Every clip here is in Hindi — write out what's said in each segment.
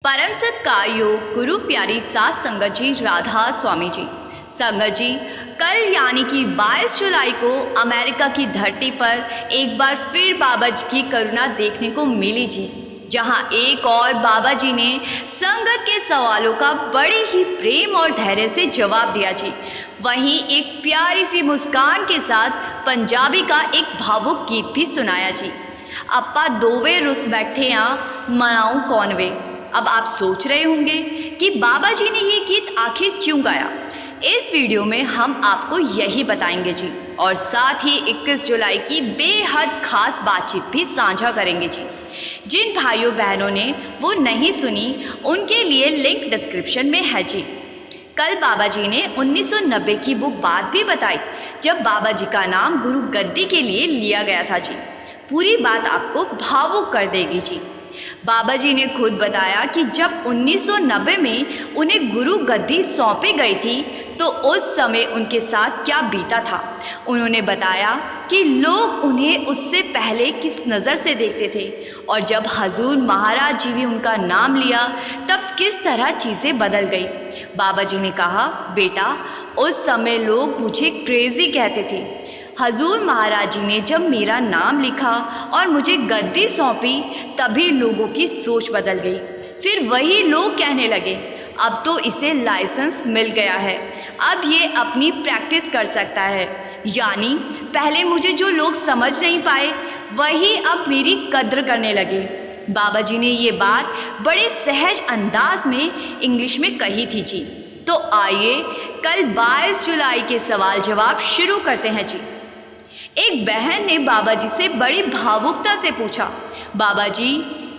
परम सत्कार गुरु प्यारी सास संगत जी राधा स्वामी जी। संगत जी, कल यानी कि 22 जुलाई को अमेरिका की धरती पर एक बार फिर बाबा जी की करुणा देखने को मिली जी, जहां एक और बाबा जी ने संगत के सवालों का बड़े ही प्रेम और धैर्य से जवाब दिया जी। वहीं एक प्यारी सी मुस्कान के साथ पंजाबी का एक भावुक गीत भी सुनाया जी। अप्पा दोवे रुस बैठे यहाँ मनाऊं कौन वे। अब आप सोच रहे होंगे कि बाबा जी ने ये गीत आखिर क्यों गाया। इस वीडियो में हम आपको यही बताएंगे जी, और साथ ही 21 जुलाई की बेहद खास बातचीत भी साझा करेंगे जी। जिन भाइयों बहनों ने वो नहीं सुनी उनके लिए लिंक डिस्क्रिप्शन में है जी। कल बाबा जी ने 1990 की वो बात भी बताई जब बाबा जी का नाम गुरु गद्दी के लिए लिया गया था जी। पूरी बात आपको भावुक कर देगी जी। बाबा जी ने खुद बताया कि जब 1990 में उन्हें गुरु गद्दी सौंपी गई थी तो उस समय उनके साथ क्या बीता था। उन्होंने बताया कि लोग उन्हें उससे पहले किस नज़र से देखते थे, और जब हजूर महाराज जी ने उनका नाम लिया तब किस तरह चीज़ें बदल गई। बाबा जी ने कहा, बेटा उस समय लोग मुझे क्रेज़ी कहते थे। हजूर महाराज जी ने जब मेरा नाम लिखा और मुझे गद्दी सौंपी तभी लोगों की सोच बदल गई। फिर वही लोग कहने लगे, अब तो इसे लाइसेंस मिल गया है, अब ये अपनी प्रैक्टिस कर सकता है। यानी पहले मुझे जो लोग समझ नहीं पाए वही अब मेरी कद्र करने लगे। बाबा जी ने ये बात बड़े सहज अंदाज में इंग्लिश में कही थी जी। तो आइए कल 22 जुलाई के सवाल जवाब शुरू करते हैं जी। एक बहन ने बाबा जी से बड़ी भावुकता से पूछा, बाबा जी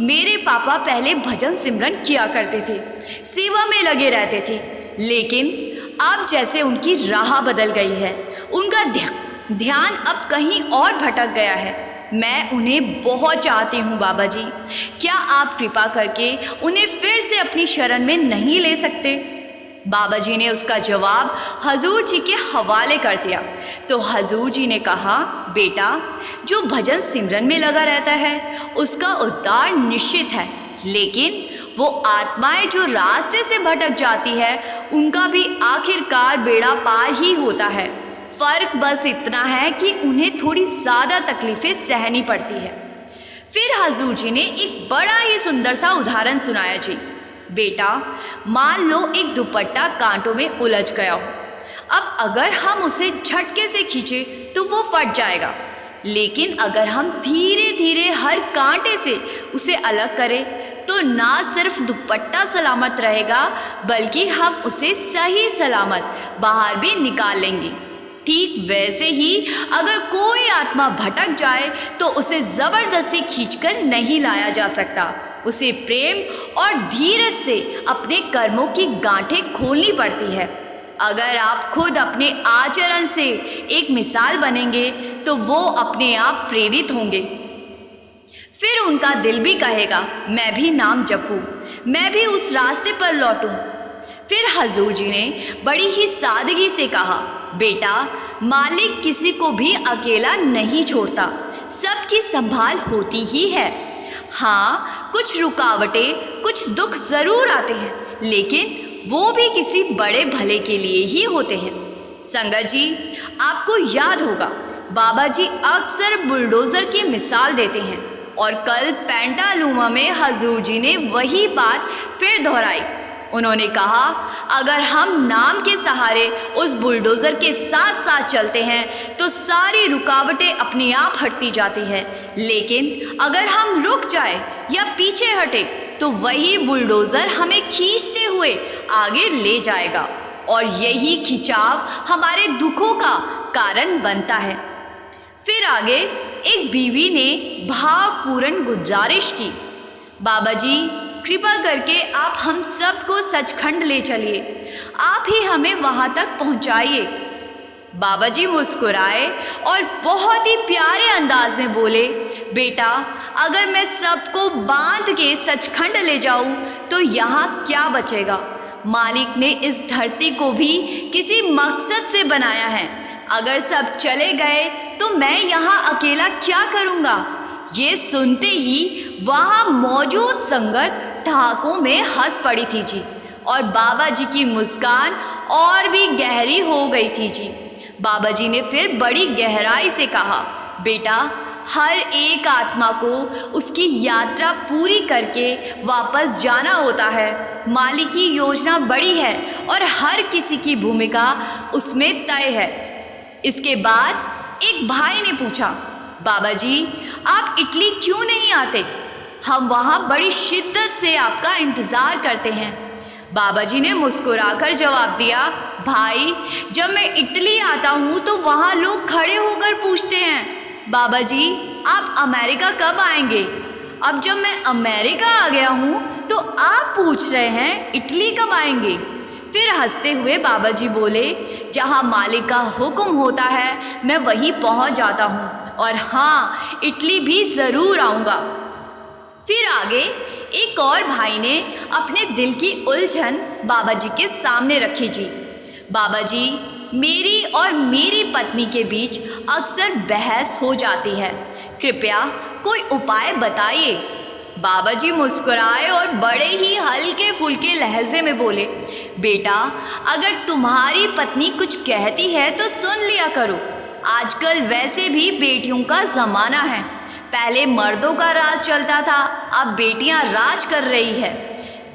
मेरे पापा पहले भजन सिमरन किया करते थे, सेवा में लगे रहते थे, लेकिन अब जैसे उनकी राह बदल गई है, उनका ध्यान अब कहीं और भटक गया है। मैं उन्हें बहुत चाहती हूँ बाबा जी, क्या आप कृपा करके उन्हें फिर से अपनी शरण में नहीं ले सकते। बाबा जी ने उसका जवाब हजूर जी के हवाले कर दिया। तो हजूर जी ने कहा, बेटा जो भजन सिमरन में लगा रहता है उसका उद्धार निश्चित है, लेकिन वो आत्माएं जो रास्ते से भटक जाती है उनका भी आखिरकार बेड़ा पार ही होता है। फ़र्क बस इतना है कि उन्हें थोड़ी ज़्यादा तकलीफ़ें सहनी पड़ती है। फिर हजूर जी ने एक बड़ा ही सुंदर सा उदाहरण सुनाया जी। बेटा मान लो एक दुपट्टा कांटों में उलझ गया हो। अब अगर हम उसे झटके से खींचे तो वो फट जाएगा, लेकिन अगर हम धीरे धीरे हर कांटे से उसे अलग करें तो ना सिर्फ दुपट्टा सलामत रहेगा बल्कि हम उसे सही सलामत बाहर भी निकाल लेंगे। ठीक वैसे ही अगर कोई आत्मा भटक जाए तो उसे ज़बरदस्ती खींचकर नहीं लाया जा सकता। उसे प्रेम और धीरज से अपने कर्मों की गांठें खोलनी पड़ती है। अगर आप खुद अपने आचरण से एक मिसाल बनेंगे तो वो अपने आप प्रेरित होंगे। फिर उनका दिल भी कहेगा, मैं भी नाम जपूं, मैं भी उस रास्ते पर लौटूं। फिर हजूर जी ने बड़ी ही सादगी से कहा, बेटा मालिक किसी को भी अकेला नहीं छोड़ता, सबकी संभाल होती ही है। हाँ कुछ रुकावटें कुछ दुख ज़रूर आते हैं, लेकिन वो भी किसी बड़े भले के लिए ही होते हैं। संगत जी आपको याद होगा बाबा जी अक्सर बुलडोज़र की मिसाल देते हैं, और कल पेंटालूमा में हजूर जी ने वही बात फिर दोहराई। उन्होंने कहा, अगर हम नाम के सहारे उस बुलडोज़र के साथ साथ चलते हैं तो सारी रुकावटें अपने आप हटती जाती है, लेकिन अगर हम रुक जाए या पीछे हटे तो वही बुलडोज़र हमें खींचते हुए आगे ले जाएगा, और यही खिंचाव हमारे दुखों का कारण बनता है। फिर आगे एक बीवी ने भावपूर्ण गुजारिश की, बाबा जी कृपा करके आप हम सबको सचखंड ले चलिए, आप ही हमें वहाँ तक पहुँचाइए। बाबा जी मुस्कुराए और बहुत ही प्यारे अंदाज में बोले, बेटा अगर मैं सबको बांध के सचखंड ले जाऊँ तो यहाँ क्या बचेगा। मालिक ने इस धरती को भी किसी मकसद से बनाया है, अगर सब चले गए तो मैं यहाँ अकेला क्या करूँगा। ये सुनते ही वहाँ मौजूद संगत ठहाकों में हंस पड़ी थी जी, और बाबा जी की मुस्कान और भी गहरी हो गई थी जी। बाबा जी ने फिर बड़ी गहराई से कहा, बेटा, हर एक आत्मा को उसकी यात्रा पूरी करके वापस जाना होता है। मालिक की योजना बड़ी है और हर किसी की भूमिका उसमें तय है। इसके बाद एक भाई ने पूछा, बाबा जी, आप इटली क्यों नहीं आते? हम वहाँ बड़ी शिद्दत से आपका इंतज़ार करते हैं। बाबा जी ने मुस्कुराकर जवाब दिया, भाई, जब मैं इटली आता हूँ तो वहाँ लोग खड़े होकर पूछते हैं, बाबा जी, आप अमेरिका कब आएंगे? अब जब मैं अमेरिका आ गया हूँ तो आप पूछ रहे हैं इटली कब आएंगे? फिर हंसते हुए बाबा जी बोले, जहाँ मालिक का हुक्म होता है मैं वहीं पहुँच जाता हूँ, और हाँ, इटली भी ज़रूर आऊँगा। फिर आगे एक और भाई ने अपने दिल की उलझन बाबा जी के सामने रखी जी। बाबा जी, मेरी और मेरी पत्नी के बीच अक्सर बहस हो जाती है, कृपया कोई उपाय बताइए। बाबा जी मुस्कुराए और बड़े ही हल्के फुल्के लहजे में बोले, बेटा, अगर तुम्हारी पत्नी कुछ कहती है तो सुन लिया करो। आजकल वैसे भी बेटियों का ज़माना है। पहले मर्दों का राज चलता था, अब बेटियां राज कर रही है।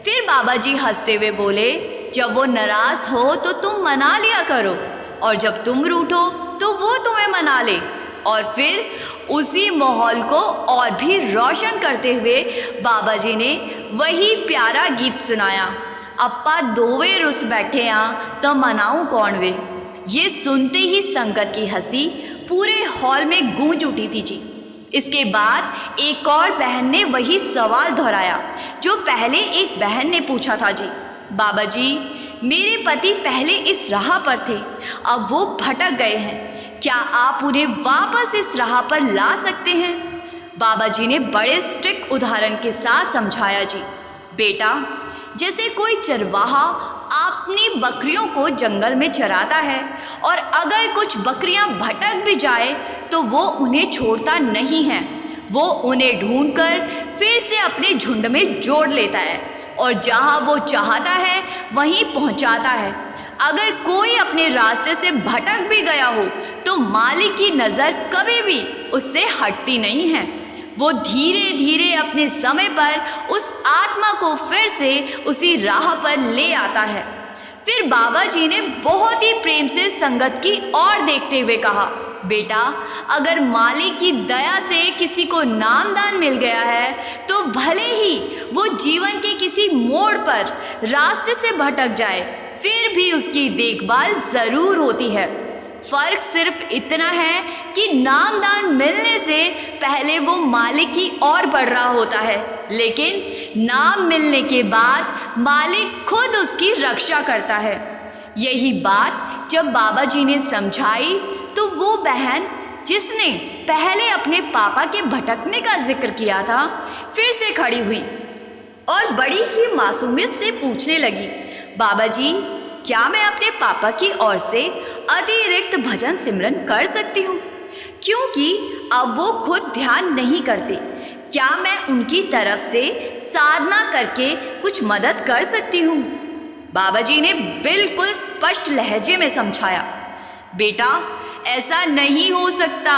फिर बाबा जी हंसते हुए बोले, जब वो नाराज़ हो तो तुम मना लिया करो, और जब तुम रूठो तो वो तुम्हें मना ले। और फिर उसी माहौल को और भी रोशन करते हुए बाबा जी ने वही प्यारा गीत सुनाया, अप्पा दोवे रुस बैठे यहाँ तो मनाऊं कौन वे। ये सुनते ही संगत की हंसी पूरे हॉल में गूंज उठी थी जी। इसके बाद एक और बहन ने वही सवाल दोहराया जो पहले एक बहन ने पूछा था जी। बाबा जी, मेरे पति पहले इस राह पर थे, अब वो भटक गए हैं, क्या आप उन्हें वापस इस राह पर ला सकते हैं? बाबा जी ने बड़े स्ट्रिक्ट उदाहरण के साथ समझाया जी, बेटा, जैसे कोई चरवाहा अपनी बकरियों को जंगल में चराता है, और अगर कुछ बकरियां भटक भी जाए तो वो उन्हें छोड़ता नहीं है। वो उन्हें ढूंढकर फिर से अपने झुंड में जोड़ लेता है और जहां वो चाहता है वहीं पहुंचाता है। अगर कोई अपने रास्ते से भटक भी गया हो तो मालिक की नज़र कभी भी उससे हटती नहीं है। वो धीरे धीरे अपने समय पर उस आत्मा को फिर से उसी राह पर ले आता है। फिर बाबा जी ने बहुत ही प्रेम से संगत की ओर देखते हुए कहा, बेटा, अगर मालिक की दया से किसी को नामदान मिल गया है तो भले ही वो जीवन के किसी मोड़ पर रास्ते से भटक जाए, फिर भी उसकी देखभाल ज़रूर होती है। फ़र्क सिर्फ इतना है कि नामदान मिलने से पहले वो मालिक की ओर बढ़ रहा होता है, लेकिन नाम मिलने के बाद मालिक खुद उसकी रक्षा करता है। यही बात जब बाबा जी ने समझाई तो वो बहन जिसने पहले अपने पापा के भटकने का जिक्र किया था फिर से खड़ी हुई और बड़ी ही मासूमियत से पूछने लगी, बाबा जी, क्या मैं अपने पापा की ओर से अतिरिक्त भजन सिमरन कर सकती हूँ? क्योंकि अब वो खुद ध्यान नहीं करते। क्या मैं उनकी तरफ से साधना करके कुछ मदद कर सकती हूँ? बाबा जी ने बिल्कुल स्पष्ट लहजे में समझाया, बेटा, ऐसा नहीं हो सकता।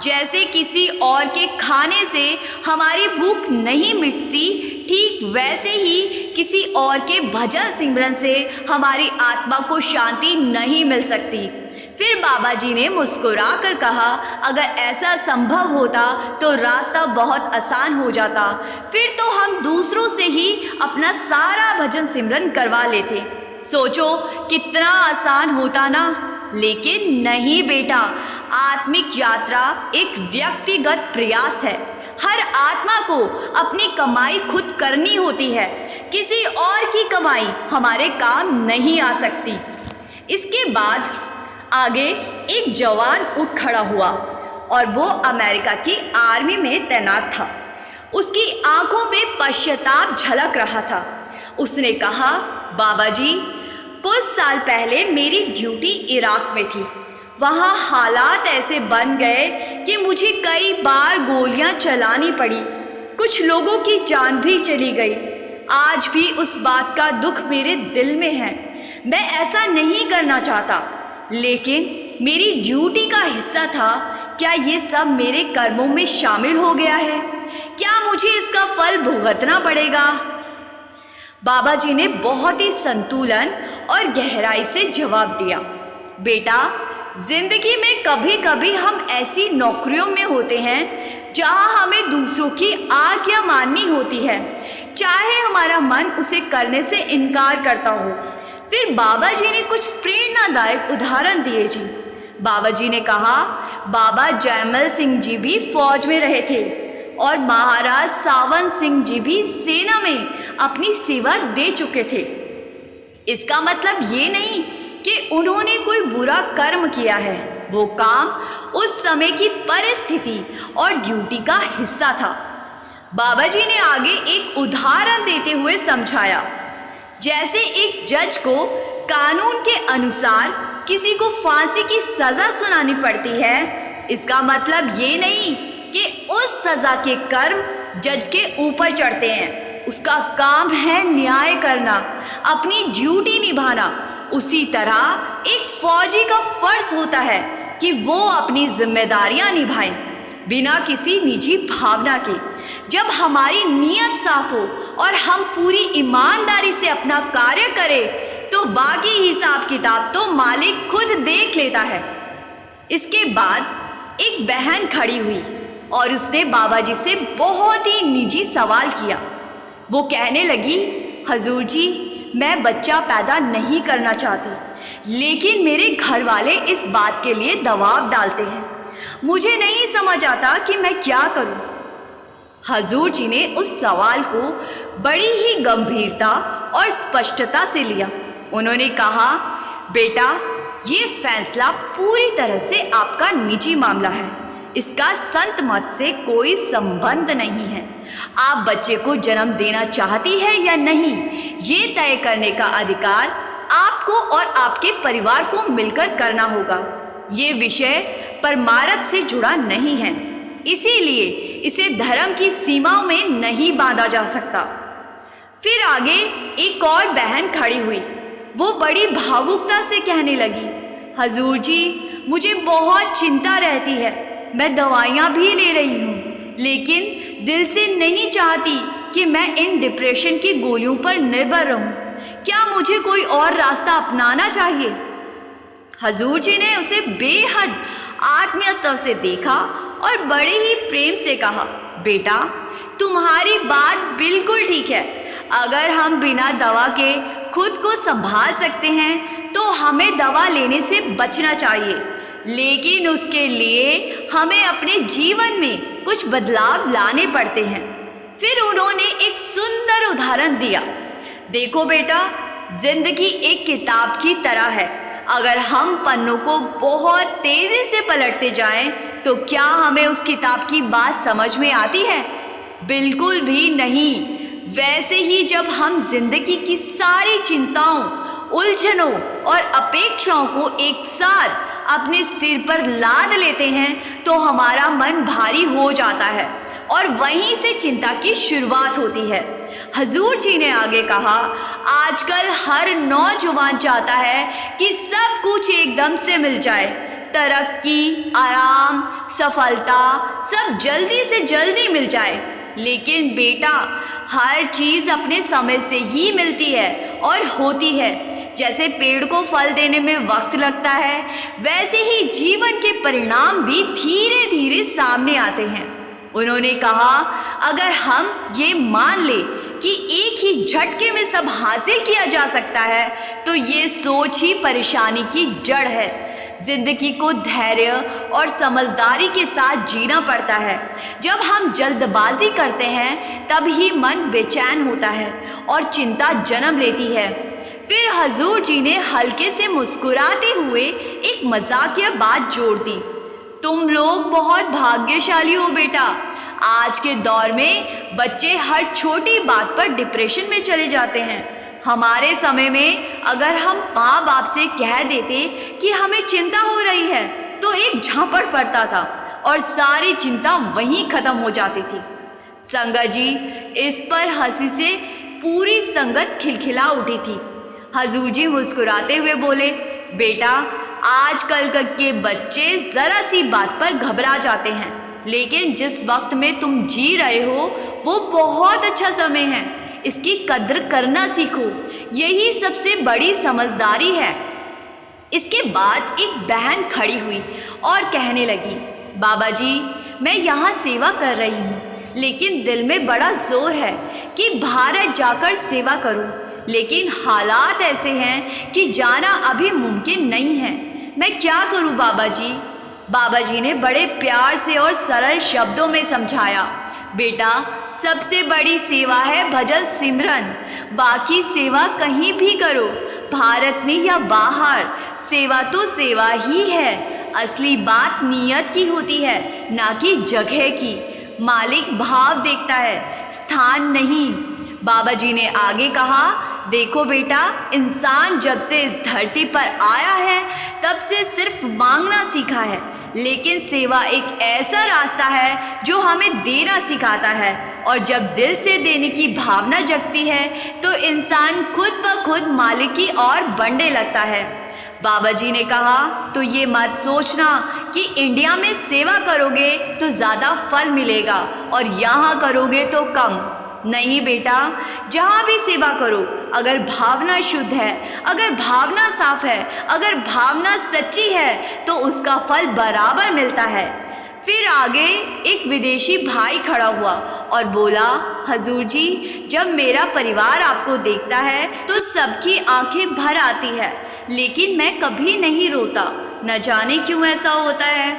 जैसे किसी और के खाने से हमारी भूख नहीं मिटती, ठीक वैसे ही किसी और के भजन सिमरन से हमारी आत्मा को शांति नहीं मिल सकती। फिर बाबा जी ने मुस्कुरा कर कहा, अगर ऐसा संभव होता तो रास्ता बहुत आसान हो जाता, फिर तो हम दूसरों से ही अपना सारा भजन सिमरन करवा लेते। सोचो कितना आसान होता ना। लेकिन नहीं बेटा, आत्मिक यात्रा एक व्यक्तिगत प्रयास है। हर आत्मा को अपनी कमाई खुद करनी होती है। किसी और की कमाई हमारे काम नहीं आ सकती। इसके बाद आगे एक जवान उठ खड़ा हुआ और वो अमेरिका की आर्मी में तैनात था। उसकी आंखों पे पश्चाताप झलक रहा था। उसने कहा, बाबा जी, कुछ साल पहले मेरी ड्यूटी इराक में थी। वहाँ हालात ऐसे बन गए कि मुझे कई बार गोलियाँ चलानी पड़ी। कुछ लोगों की जान भी चली गई। आज भी उस बात का दुख मेरे दिल में है। मैं ऐसा नहीं करना चाहता, लेकिन मेरी ड्यूटी का हिस्सा था। क्या ये सब मेरे कर्मों में शामिल हो गया है? क्या मुझे इसका फल भुगतना पड़ेगा? बाबा जी ने बहुत ही संतुलन और गहराई से जवाब दिया, बेटा, जिंदगी में कभी कभी हम ऐसी नौकरियों में होते हैं जहां हमें दूसरों की आज्ञा माननी होती है, चाहे हमारा मन उसे करने से इनकार करता हो। फिर बाबा जी ने कुछ प्रेरणादायक उदाहरण दिए जी। बाबा जी ने कहा, बाबा जयमल सिंह जी भी फौज में रहे थे और महाराज सावन सिंह जी भी सेना में अपनी सेवा दे चुके थे। इसका मतलब ये नहीं कि उन्होंने कोई बुरा कर्म किया है। वो काम उस समय की परिस्थिति और ड्यूटी का हिस्सा था। बाबा जी ने आगे एक उदाहरण देते हुए समझाया, जैसे एक जज को कानून के अनुसार किसी को फांसी की सजा सुनानी पड़ती है, इसका मतलब ये नहीं कि उस सजा के कर्म जज के ऊपर चढ़ते हैं। उसका काम है न्याय करना, अपनी ड्यूटी निभाना। उसी तरह एक फौजी का फर्ज होता है कि वो अपनी जिम्मेदारियां निभाए बिना किसी निजी भावना के। जब हमारी नीयत साफ हो और हम पूरी ईमानदारी से अपना कार्य करें तो बाकी हिसाब किताब तो मालिक खुद देख लेता है। इसके बाद एक बहन खड़ी हुई और उसने बाबा जी से बहुत ही निजी सवाल किया। वो कहने लगी, हजूर जी, मैं बच्चा पैदा नहीं करना चाहती, लेकिन मेरे घर वाले इस बात के लिए दबाव डालते हैं। मुझे नहीं समझ आता कि मैं क्या करूं। हजूर जी ने उस सवाल को बड़ी ही गंभीरता और स्पष्टता से लिया। उन्होंने कहा, बेटा, ये फैसला पूरी तरह से आपका निजी मामला है। इसका संत मत से कोई संबंध नहीं है। आप बच्चे को जन्म देना चाहती है या नहीं, ये तय करने का अधिकार आपको और आपके परिवार को मिलकर करना होगा। ये विषय परमार्थ से जुड़ा नहीं है, इसीलिए इसे धर्म की सीमाओं में नहीं बांधा जा सकता। फिर आगे एक और बहन खड़ी हुई। वो बड़ी भावुकता से कहने लगी, हजूर जी, मुझे बहुत चिंता रहती है। मैं दवाइयाँ भी ले रही हूँ, लेकिन दिल से नहीं चाहती कि मैं इन डिप्रेशन की गोलियों पर निर्भर रहूँ। क्या मुझे कोई और रास्ता अपनाना चाहिए? हजूर जी ने उसे बेहद आत्मीयता से देखा और बड़े ही प्रेम से कहा, बेटा, तुम्हारी बात बिल्कुल ठीक है। अगर हम बिना दवा के खुद को संभाल सकते हैं तो हमें दवा लेने से बचना चाहिए, लेकिन उसके लिए हमें अपने जीवन में कुछ बदलाव लाने पड़ते हैं। फिर उन्होंने एक सुंदर उदाहरण दिया, देखो बेटा, जिंदगी एक किताब की तरह है। अगर हम पन्नों को बहुत तेजी से पलटते जाएं तो क्या हमें उस किताब की बात समझ में आती है? बिल्कुल भी नहीं। वैसे ही जब हम जिंदगी की सारी चिंताओं, उलझनों और अपेक्षाओं को एक साथ अपने सिर पर लाद लेते हैं तो हमारा मन भारी हो जाता है और वहीं से चिंता की शुरुआत होती है। हजूर जी ने आगे कहा, आजकल हर नौजवान चाहता है कि सब कुछ एकदम से मिल जाए। तरक्की, आराम, सफलता सब जल्दी से जल्दी मिल जाए। लेकिन बेटा, हर चीज़ अपने समय से ही मिलती है और होती है। जैसे पेड़ को फल देने में वक्त लगता है, वैसे ही जीवन के परिणाम भी धीरे धीरे सामने आते हैं। उन्होंने कहा, अगर हम ये मान लें कि एक ही झटके में सब हासिल किया जा सकता है तो ये सोच ही परेशानी की जड़ है। जिंदगी को धैर्य और समझदारी के साथ जीना पड़ता है। जब हम जल्दबाजी करते हैं तब ही मन बेचैन होता है और चिंता जन्म लेती है। फिर हजूर जी ने हल्के से मुस्कुराते हुए एक मजाकिया बात जोड़ दी, तुम लोग बहुत भाग्यशाली हो बेटा। आज के दौर में बच्चे हर छोटी बात पर डिप्रेशन में चले जाते हैं। हमारे समय में अगर हम माँ बाप से कह देते कि हमें चिंता हो रही है तो एक झापड़ पड़ता था और सारी चिंता वहीं खत्म हो जाती थी। संगत जी इस पर हंसी से पूरी संगत खिलखिला उठी थी। हजूर जी मुस्कुराते हुए बोले, बेटा, आजकल के बच्चे ज़रा सी बात पर घबरा जाते हैं, लेकिन जिस वक्त में तुम जी रहे हो वो बहुत अच्छा समय है। इसकी कद्र करना सीखो, यही सबसे बड़ी समझदारी है। इसके बाद एक बहन खड़ी हुई और कहने लगी, बाबा जी, मैं यहाँ सेवा कर रही हूँ, लेकिन दिल में बड़ा जोर है कि भारत जाकर सेवा करूँ, लेकिन हालात ऐसे हैं कि जाना अभी मुमकिन नहीं है। मैं क्या करूँ बाबा जी? बाबा जी ने बड़े प्यार से और सरल शब्दों में समझाया, बेटा, सबसे बड़ी सेवा है भजन सिमरन। बाकी सेवा कहीं भी करो, भारत में या बाहर, सेवा तो सेवा ही है। असली बात नीयत की होती है, ना कि जगह की। मालिक भाव देखता है, स्थान नहीं। बाबा जी ने आगे कहा, देखो बेटा, इंसान जब से इस धरती पर आया है तब से सिर्फ मांगना सीखा है, लेकिन सेवा एक ऐसा रास्ता है जो हमें देना सिखाता है। और जब दिल से देने की भावना जगती है तो इंसान खुद ब खुद मालिक की ओर बढ़ने लगता है। बाबा जी ने कहा, तो ये मत सोचना कि इंडिया में सेवा करोगे तो ज़्यादा फल मिलेगा और यहाँ करोगे तो कम। नहीं बेटा, जहाँ भी सेवा करो, अगर भावना शुद्ध है, अगर भावना साफ है, अगर भावना सच्ची है तो उसका फल बराबर मिलता है। फिर आगे एक विदेशी भाई खड़ा हुआ और बोला, हजूर जी, जब मेरा परिवार आपको देखता है तो सबकी आंखें भर आती है, लेकिन मैं कभी नहीं रोता। न जाने क्यों ऐसा होता है।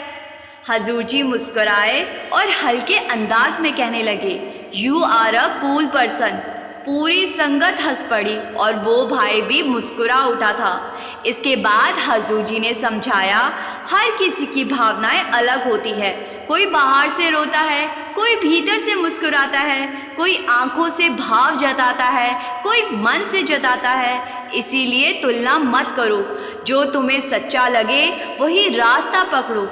हजूर जी मुस्कुराए और हल्के अंदाज में कहने लगे, you are a cool person. पूरी संगत हंस पड़ी और वो भाई भी मुस्कुरा उठा था। इसके बाद हजूर जी ने समझाया, हर किसी की भावनाएं अलग होती है। कोई बाहर से रोता है, कोई भीतर से मुस्कुराता है, कोई आंखों से भाव जताता है, कोई मन से जताता है। इसीलिए तुलना मत करो, जो तुम्हें सच्चा लगे वही रास्ता पकड़ो।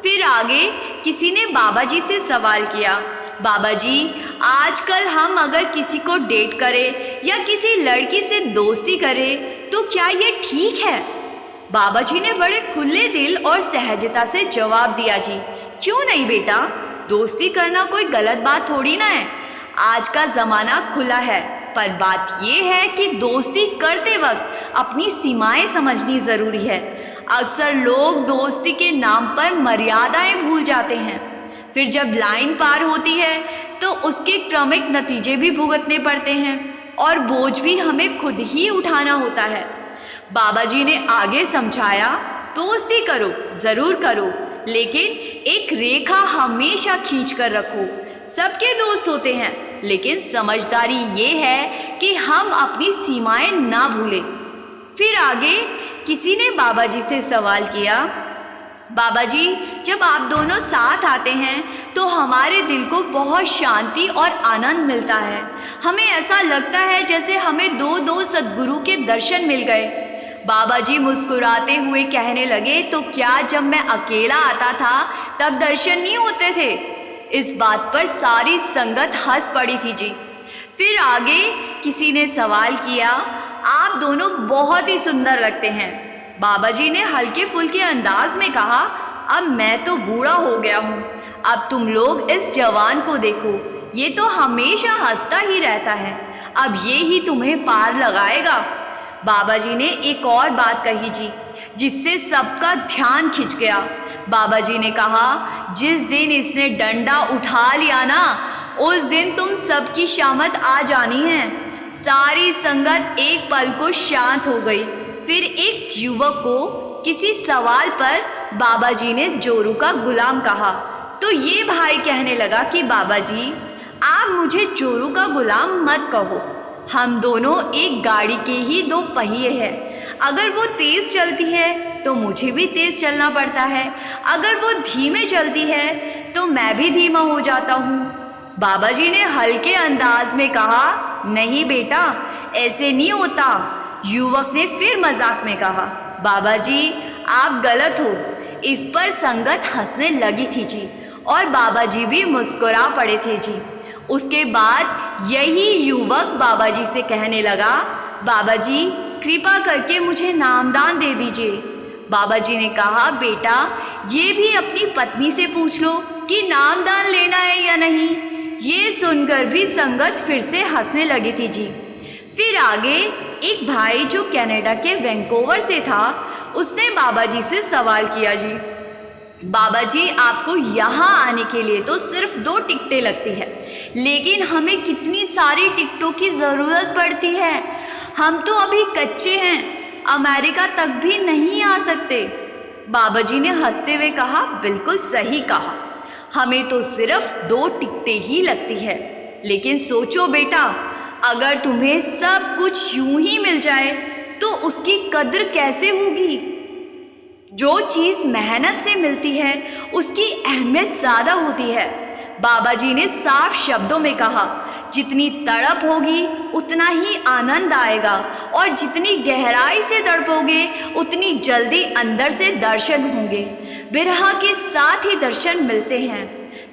फिर आगे किसी ने बाबा जी से सवाल किया, बाबा जी, आजकल हम अगर किसी को डेट करें या किसी लड़की से दोस्ती करें तो क्या ये ठीक है? बाबा जी ने बड़े खुले दिल और सहजता से जवाब दिया, जी क्यों नहीं बेटा, दोस्ती करना कोई गलत बात थोड़ी ना है। आज का ज़माना खुला है, पर बात ये है कि दोस्ती करते वक्त अपनी सीमाएं समझनी ज़रूरी है। अक्सर लोग दोस्ती के नाम पर मर्यादाएं भूल जाते हैं, फिर जब लाइन पार होती है तो उसके क्रमिक नतीजे भी भुगतने पड़ते हैं और बोझ भी हमें खुद ही उठाना होता है। बाबा जी ने आगे समझाया, दोस्ती करो, ज़रूर करो, लेकिन एक रेखा हमेशा खींच कर रखो। सबके दोस्त होते हैं, लेकिन समझदारी ये है कि हम अपनी सीमाएं ना भूलें। फिर आगे किसी ने बाबा जी से सवाल किया, बाबा जी, जब आप दोनों साथ आते हैं तो हमारे दिल को बहुत शांति और आनंद मिलता है। हमें ऐसा लगता है जैसे हमें दो सद्गुरु के दर्शन मिल गए। बाबा जी मुस्कुराते हुए कहने लगे, तो क्या जब मैं अकेला आता था तब दर्शन नहीं होते थे? इस बात पर सारी संगत हंस पड़ी थी जी। फिर आगे किसी ने सवाल किया, आप दोनों बहुत ही सुंदर लगते हैं। बाबा जी ने हल्के फुल्के अंदाज में कहा, अब मैं तो बूढ़ा हो गया हूँ, अब तुम लोग इस जवान को देखो, ये तो हमेशा हंसता ही रहता है, अब ये ही तुम्हें पार लगाएगा। बाबा जी ने एक और बात कही जी, जिससे सबका ध्यान खिंच गया। बाबा जी ने कहा, जिस दिन इसने डंडा उठा लिया ना, उस दिन तुम सबकी शामत आ जानी है। सारी संगत एक पल को शांत हो गई। फिर एक युवक को किसी सवाल पर बाबा जी ने जोरू का गुलाम कहा, तो ये भाई कहने लगा कि बाबा जी, आप मुझे जोरू का गुलाम मत कहो, हम दोनों एक गाड़ी के ही दो पहिए हैं। अगर वो तेज़ चलती है तो मुझे भी तेज़ चलना पड़ता है, अगर वो धीमे चलती है तो मैं भी धीमा हो जाता हूँ। बाबा जी ने हल्के अंदाज में कहा, नहीं बेटा, ऐसे नहीं होता। युवक ने फिर मजाक में कहा, बाबा जी आप गलत हो। इस पर संगत हंसने लगी थी जी, और बाबा जी भी मुस्कुरा पड़े थे जी। उसके बाद यही युवक बाबा जी से कहने लगा, बाबा जी कृपा करके मुझे नामदान दे दीजिए। बाबा जी ने कहा, बेटा ये भी अपनी पत्नी से पूछ लो कि नामदान लेना है या नहीं। ये सुनकर भी संगत फिर से हंसने लगी थी जी। फिर आगे एक भाई जो कनाडा के वैंकूवर से था, उसने बाबा जी से सवाल किया जी, बाबा जी आपको यहाँ आने के लिए तो सिर्फ 2 टिकटें लगती है, लेकिन हमें कितनी सारी टिकटों की ज़रूरत पड़ती है। हम तो अभी कच्चे हैं, अमेरिका तक भी नहीं आ सकते। बाबा जी ने हंसते हुए कहा, बिल्कुल सही कहा, हमें तो सिर्फ 2 टिकटें ही लगती है। लेकिन सोचो बेटा, अगर तुम्हें सब कुछ यूं ही मिल जाए तो उसकी कद्र कैसे होगी। जो चीज़ मेहनत से मिलती है उसकी अहमियत ज़्यादा होती है। बाबा जी ने साफ शब्दों में कहा, जितनी तड़प होगी उतना ही आनंद आएगा, और जितनी गहराई से तड़पोगे उतनी जल्दी अंदर से दर्शन होंगे। बिरहा के साथ ही दर्शन मिलते हैं।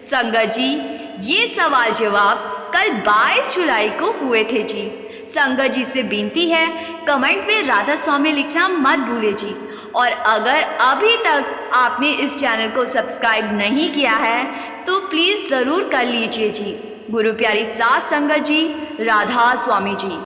संगत जी ये सवाल जवाब कल 22 जुलाई को हुए थे जी। संगत जी से विनती है, कमेंट में राधा स्वामी लिखना मत भूले जी। और अगर अभी तक आपने इस चैनल को सब्सक्राइब नहीं किया है तो प्लीज़ ज़रूर कर लीजिए जी। गुरु प्यारी सास संगत जी, राधा स्वामी जी।